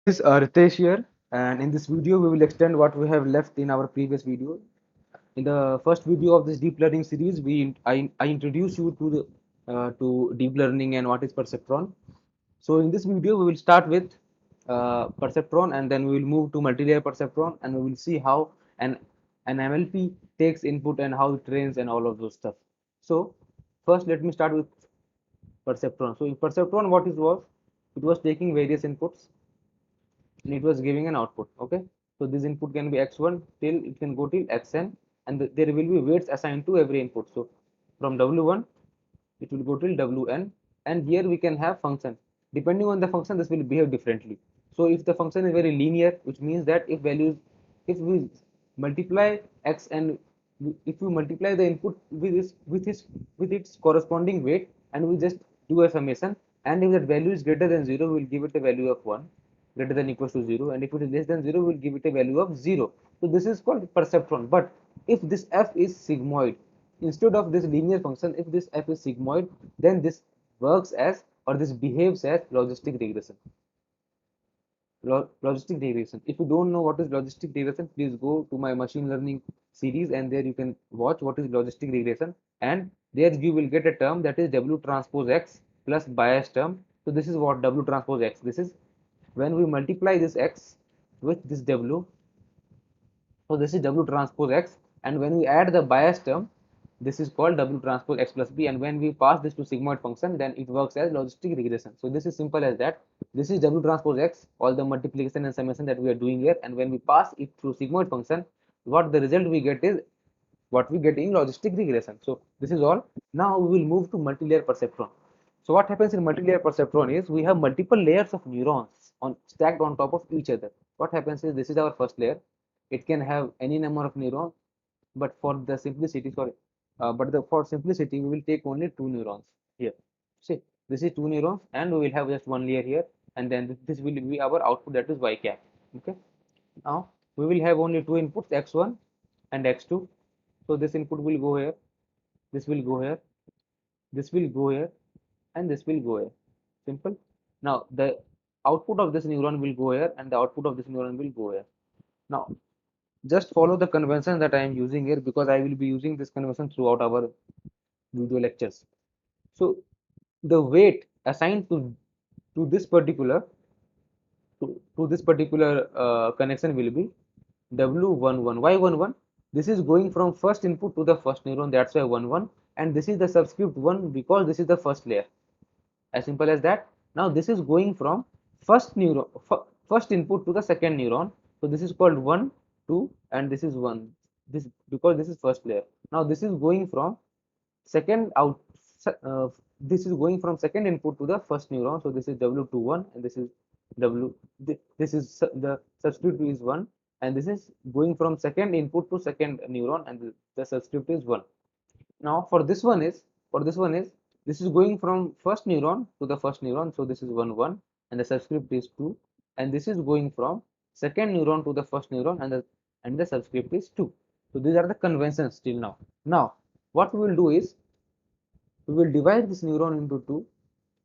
Is Ritesh here, and in this video we will extend what we have left in our previous video. In the first video of this deep learning series, I introduced you to the to deep learning and what is perceptron. So in this video we will start with perceptron, and then we will move to multilayer perceptron, and we will see how an MLP takes input and how it trains and all of those stuff. So first let me start with perceptron. So in perceptron, what it was? It was taking various inputs and it was giving an output. Okay, so this input can be x1 till it can go till xn, and there will be weights assigned to every input. So from w1 it will go till wn, and here we can have function. Depending on the function, this will behave differently. So if the function is very linear, which means that if we multiply x and if we multiply the input with its corresponding weight, and we just do a summation, and if that value is greater than 0, we will give it a value of 1, greater than equals to 0, and if it is less than 0, we will give it a value of 0. So this is called perceptron. But if this f is sigmoid, instead of this linear function, if this f is sigmoid, then this works as, or this behaves as, logistic regression. Logistic regression. If you don't know what is logistic regression, please go to my machine learning series, and there you can watch what is logistic regression, and there you will get a term that is W transpose X plus bias term. So this is what W transpose X. This is when we multiply this X with this W. So this is W transpose X, and when we add the bias term, this is called W transpose X plus B, and when we pass this to sigmoid function, then it works as logistic regression. So this is simple as that. This is W transpose X, all the multiplication and summation that we are doing here, and when we pass it through sigmoid function, what the result we get is what we get in logistic regression. So this is all. Now we will move to multi-layer perceptron. So what happens in multi-layer perceptron is we have multiple layers of neurons stacked on top of each other. What happens is this is our first layer. It can have any number of neurons, but for the simplicity, for simplicity, we will take only two neurons here. See, this is two neurons, and we will have just one layer here, and then this will be our output, that is y cap. Okay. Now we will have only two inputs, x1 and x2. So this input will go here, this will go here, this will go here, and this will go here. Simple. Now the output of this neuron will go here, and the output of this neuron will go here. Now just follow the convention that I am using here, because I will be using this convention throughout our video lectures. So the weight assigned to this particular to this particular connection will be W11. Why 11? This is going from first input to the first neuron, that's why 11, and this is the subscript 1 because this is the first layer. As simple as that. Now this is going from first input to the second neuron, so this is called 1 2, and this is 1, this because this is first layer. Now this is going from second out uh, this is going from second input to the first neuron, so this is W21, and this is w this is the subscript is 1, and this is going from second input to second neuron, and the subscript is 1. Now for this one is this is going from first neuron to the first neuron, so this is 1 1, and the subscript is 2, and this is going from second neuron to the first neuron, and the subscript is 2. So these are the conventions till now. Now what we will do is we will divide this neuron into two.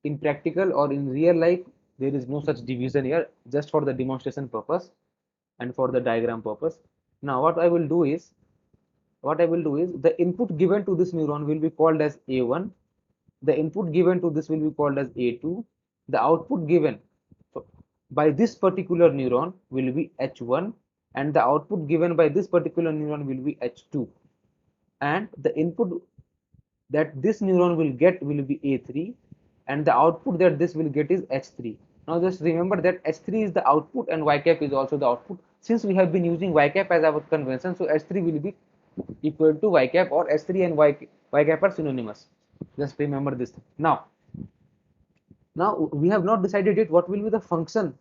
In practical or in real life, there is no such division here, just for the demonstration purpose and for the diagram purpose. Now what I will do is the input given to this neuron will be called as A1, the input given to this will be called as A2, the output given by this particular neuron will be H1, and the output given by this particular neuron will be H2, and the input that this neuron will get will be A3, and the output that this will get is H3. Now just remember that H3 is the output and Y cap is also the output. Since we have been using Y cap as our convention, so H3 will be equal to Y cap, or H3 and Y cap are synonymous. Just remember this. Now we have not decided yet what will be the function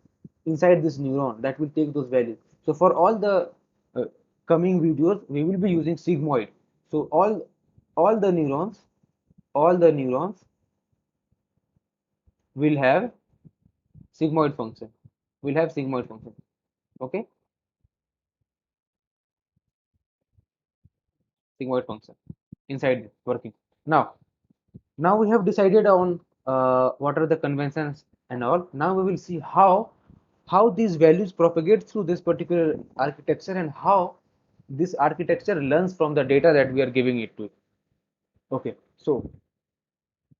inside this neuron that will take those values. So for all the coming videos, we will be using sigmoid. So all the neurons all the neurons will have sigmoid function okay, sigmoid function inside working. Now we have decided on what are the conventions and all. Now we will see how how these values propagate through this particular architecture and how this architecture learns from the data that we are giving it to. Okay, so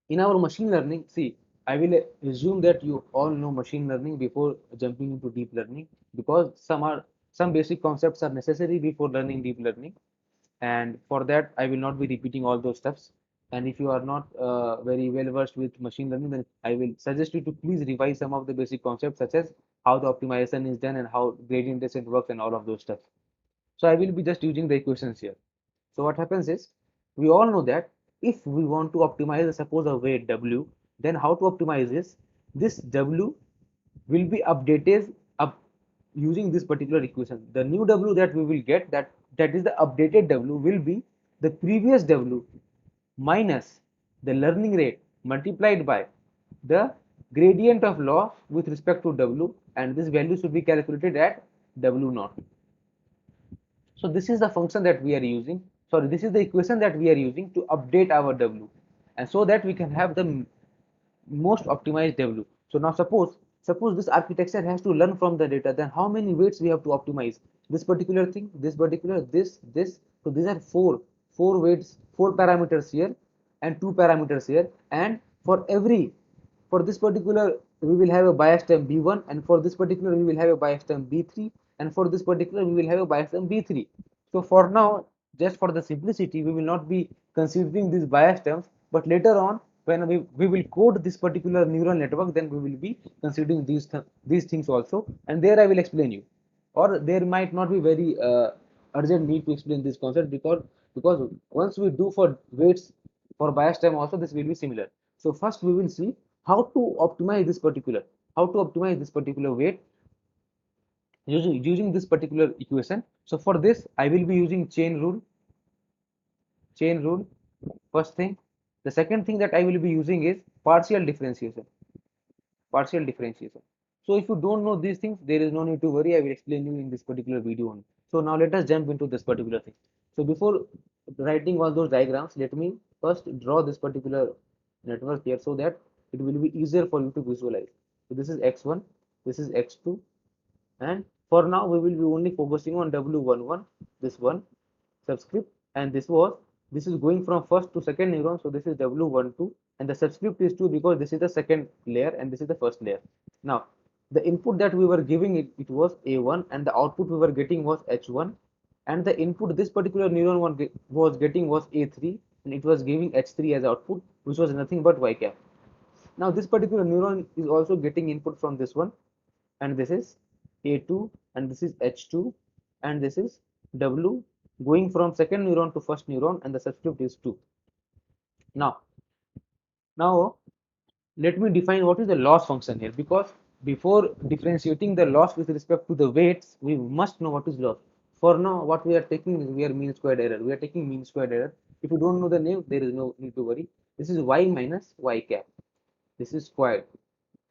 in our machine learning, see, I will assume that you all know machine learning before jumping into deep learning, because some basic concepts are necessary before learning deep learning, and for that I will not be repeating all those steps. And if you are not very well versed with machine learning, then I will suggest you to please revise some of the basic concepts, such as how the optimization is done and how gradient descent works and all of those stuff. So I will be just using the equations here. So what happens is, we all know that if we want to optimize, suppose a weight W, then how to optimize this W will be updated up using this particular equation. The new W that we will get, that is the updated W, will be the previous W minus the learning rate multiplied by the gradient of loss with respect to W, and this value should be calculated at W naught. So this is the function that we are using. Sorry, this is the equation that we are using to update our W, and so that we can have the most optimized W. So now suppose this architecture has to learn from the data, then how many weights we have to optimize? This particular thing, this particular, this. So these are four weights, four parameters here, and two parameters here. And for this particular, we will have a bias term B1, and for this particular we will have a bias term B3, and for this particular we will have a bias term B3. So for now, just for the simplicity, we will not be considering these bias terms, but later on when we will code this particular neural network, then we will be considering these things also, and there I will explain you. Or there might not be very urgent need to explain this concept, because once we do for weights for bias term also, this will be similar. So first we will see how to optimize this particular weight using this particular equation. So for this I will be using chain rule first thing. The second thing that I will be using is partial differentiation. So if you don't know these things, there is no need to worry, I will explain you in this particular video only. So now let us jump into this particular thing. So before writing all those diagrams, let me first draw this particular network here, so that it will be easier for you to visualize. So this is x1, this is x2, and for now we will be only focusing on W11, this one subscript, and this is going from first to second neuron, so this is W12, and the subscript is 2 because this is the second layer and this is the first layer. Now the input that we were giving it was A1, and the output we were getting was H1, and the input this particular neuron was getting was A3, and it was giving H3 as output, which was nothing but y cap. Now this particular neuron is also getting input from this one, and this is A2, and this is H2, and this is W, going from second neuron to first neuron, and the subscript is 2. Now let me define what is the loss function here, because before differentiating the loss with respect to the weights, we must know what is loss. For now, what we are taking is mean squared error. We are taking mean squared error. If you don't know the name, there is no need to worry. This is y minus y cap. This is squared.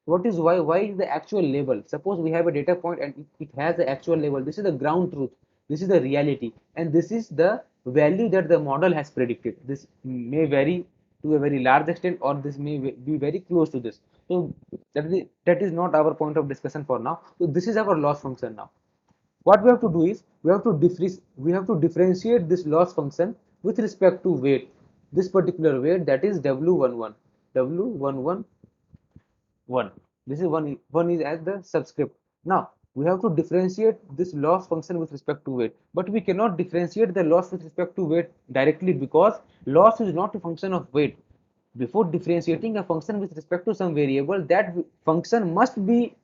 What is y? Y is the actual label. Suppose we have a data point and it has the actual label. This is the ground truth. This is the reality, and this is the value that the model has predicted. This may vary to a very large extent, or this may be very close to this. So that is not our point of discussion for now. So this is our loss function. Now what we have to do is we have to differentiate this loss function with respect to weight, this particular weight, that is W11. This is one is as the subscript. Now we have to differentiate this loss function with respect to weight, but we cannot differentiate the loss with respect to weight directly, because loss is not a function of weight. Before differentiating a function with respect to some variable, that function must be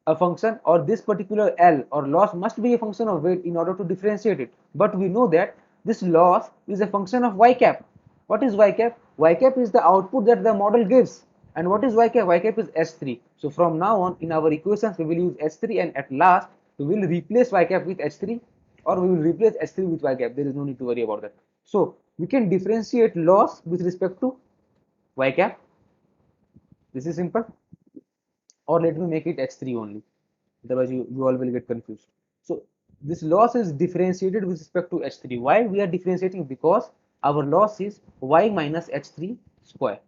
a function, or this particular L or loss must be a function of weight in order to differentiate it. But we know that this loss is a function of y cap. What is y cap? Y cap is the output that the model gives. And what is y cap? Y cap is H3. So from now on in our equations we will use H3, and at last we will replace y cap with H3, or we will replace H3 with y cap. There is no need to worry about that. So we can differentiate loss with respect to y cap. This is simple. Or let me make it H3 only, otherwise you all will get confused. So this loss is differentiated with respect to H3. Why we are differentiating? Because our loss is y minus H3 square,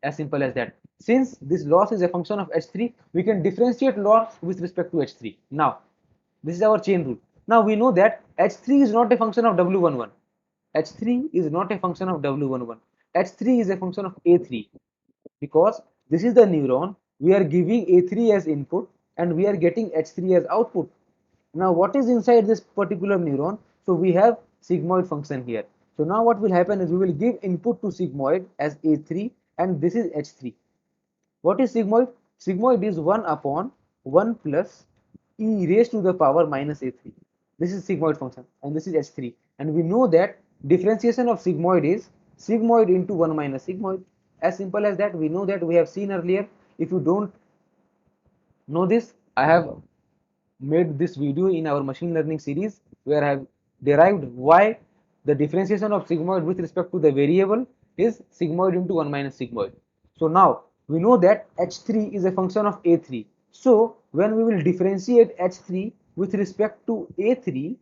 as simple as that. Since this loss is a function of H3, we can differentiate loss with respect to H3. Now, this is our chain rule. Now we know that H3 is not a function of W11. H3 is not a function of W11. H3 is a function of A3, because this is the neuron, we are giving A3 as input and we are getting H3 as output. Now what is inside this particular neuron? So we have sigmoid function here. So now what will happen is we will give input to sigmoid as A3 and this is H3. What is sigmoid? Sigmoid is 1 upon 1 plus e raised to the power minus A3. This is sigmoid function and this is H3. And we know that differentiation of sigmoid is sigmoid into 1 minus sigmoid. As simple as that. We know that, we have seen earlier. If you don't know this, I have made this video in our machine learning series where I have derived why the differentiation of sigmoid with respect to the variable is sigmoid into 1 minus sigmoid. So now we know that H3 is a function of A3. So when we will differentiate H3 with respect to A3,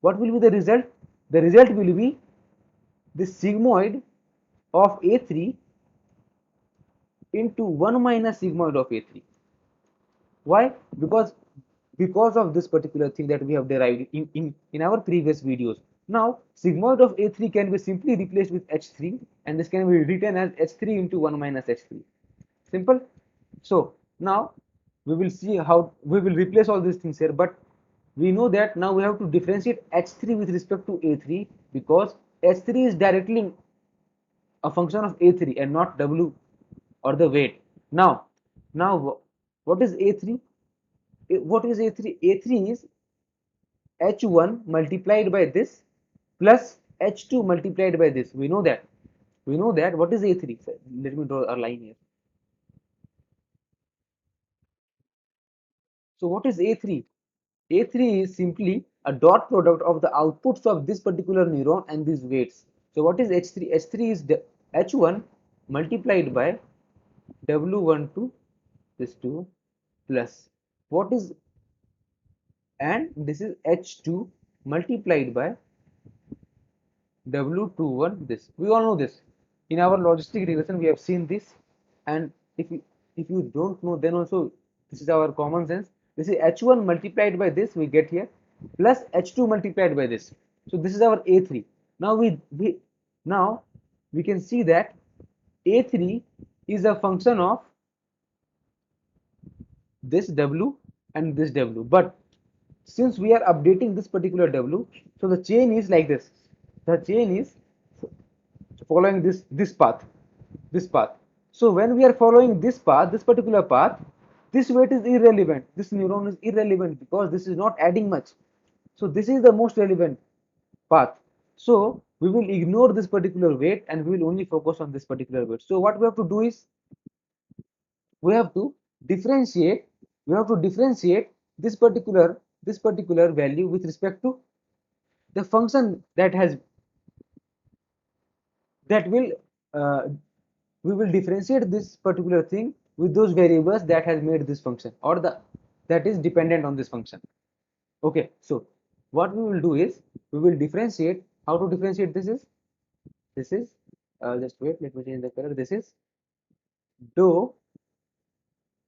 what will be the result? The result will be this sigmoid of A3 into 1 minus sigmoid of A3. Why? Because of this particular thing that we have derived in our previous videos. Now sigmoid of A3 can be simply replaced with H3 and this can be written as H3 into 1 minus H3. Simple. So now we will see how we will replace all these things here, but we know that now we have to differentiate H3 with respect to A3 because H3 is directly a function of A3 and not W or the weight. Now what is A3? What is A3? A3 is H1 multiplied by this plus H2 multiplied by this. We know that. We know that. What is A3? Let me draw a line here. So what is A3? A3 is simply a dot product of the outputs of this particular neuron and these weights. So what is H3? H3 is H1 multiplied by W12, this 2 plus what is, and this is H2 multiplied by W21, this. We all know this. In our logistic regression, we have seen this. And if you don't know, then also this is our common sense. This is H1 multiplied by this, we get here, plus H2 multiplied by this. So this is our A3. Now now we can see that A3 is a function of this W and this W. But since we are updating this particular W, so the chain is like this. The chain is following this path. So when we are following this path, this particular path, this weight is irrelevant. This neuron is irrelevant because this is not adding much. So this is the most relevant path. So we will ignore this particular weight and we will only focus on this particular weight. So what we have to do is we have to differentiate this particular value with respect to the function that will we will differentiate this particular thing with those variables that has made this function or that is dependent on this function. Okay, so what we will do is we will differentiate. How to differentiate? This is just wait, let me change the color. This is dou,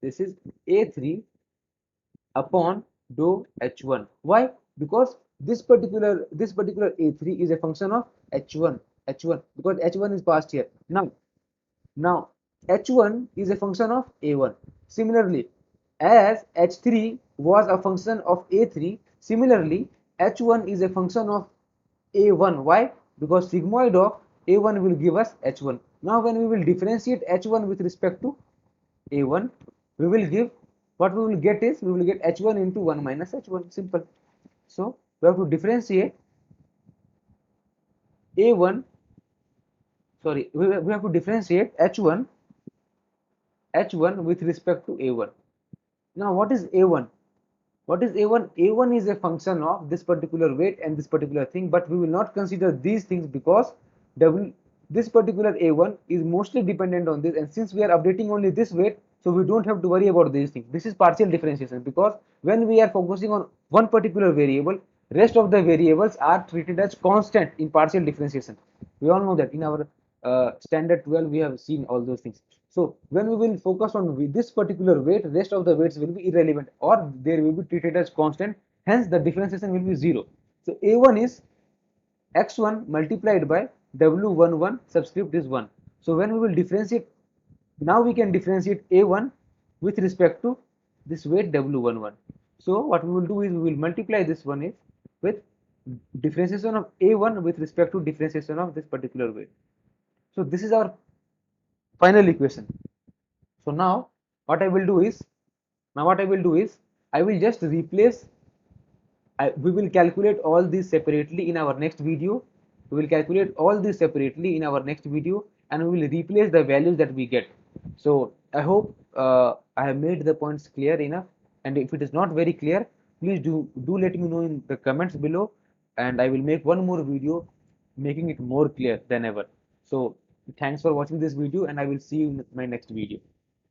this is A3 upon dou H1. Why? Because this particular A3 is a function of H1 because H1 is passed here. Now H1 is a function of A1. Similarly, as H3 was a function of A3, similarly H1 is a function of A1. Why? Because sigmoid of A1 will give us H1. Now when we will differentiate H1 with respect to A1, we will get H1 into 1 minus H1. Simple. So we have to differentiate A1, sorry, we have to differentiate H1 with respect to A1. Now what is A1? What is A1? A1 is a function of this particular weight and this particular thing, but we will not consider these things because this particular A1 is mostly dependent on this, and since we are updating only this weight, so we don't have to worry about these things. This is partial differentiation because when we are focusing on one particular variable, rest of the variables are treated as constant in partial differentiation. We all know that in our standard 12 we have seen all those things. So when we will focus on this particular weight, rest of the weights will be irrelevant or they will be treated as constant. Hence, the differentiation will be 0. So A1 is x1 multiplied by w11 subscript is 1. So when we will differentiate, now we can differentiate A1 with respect to this weight w11. So what we will do is we will multiply this one is with differentiation of A1 with respect to differentiation of this particular weight. So this is our final equation. So now what I will do is, I will just replace, we will calculate all these separately in our next video. We will calculate all these separately in our next video and we will replace the values that we get. So I hope I have made the points clear enough, and if it is not very clear, please do let me know in the comments below, and I will make one more video making it more clear than ever. So thanks for watching this video and I will see you in my next video.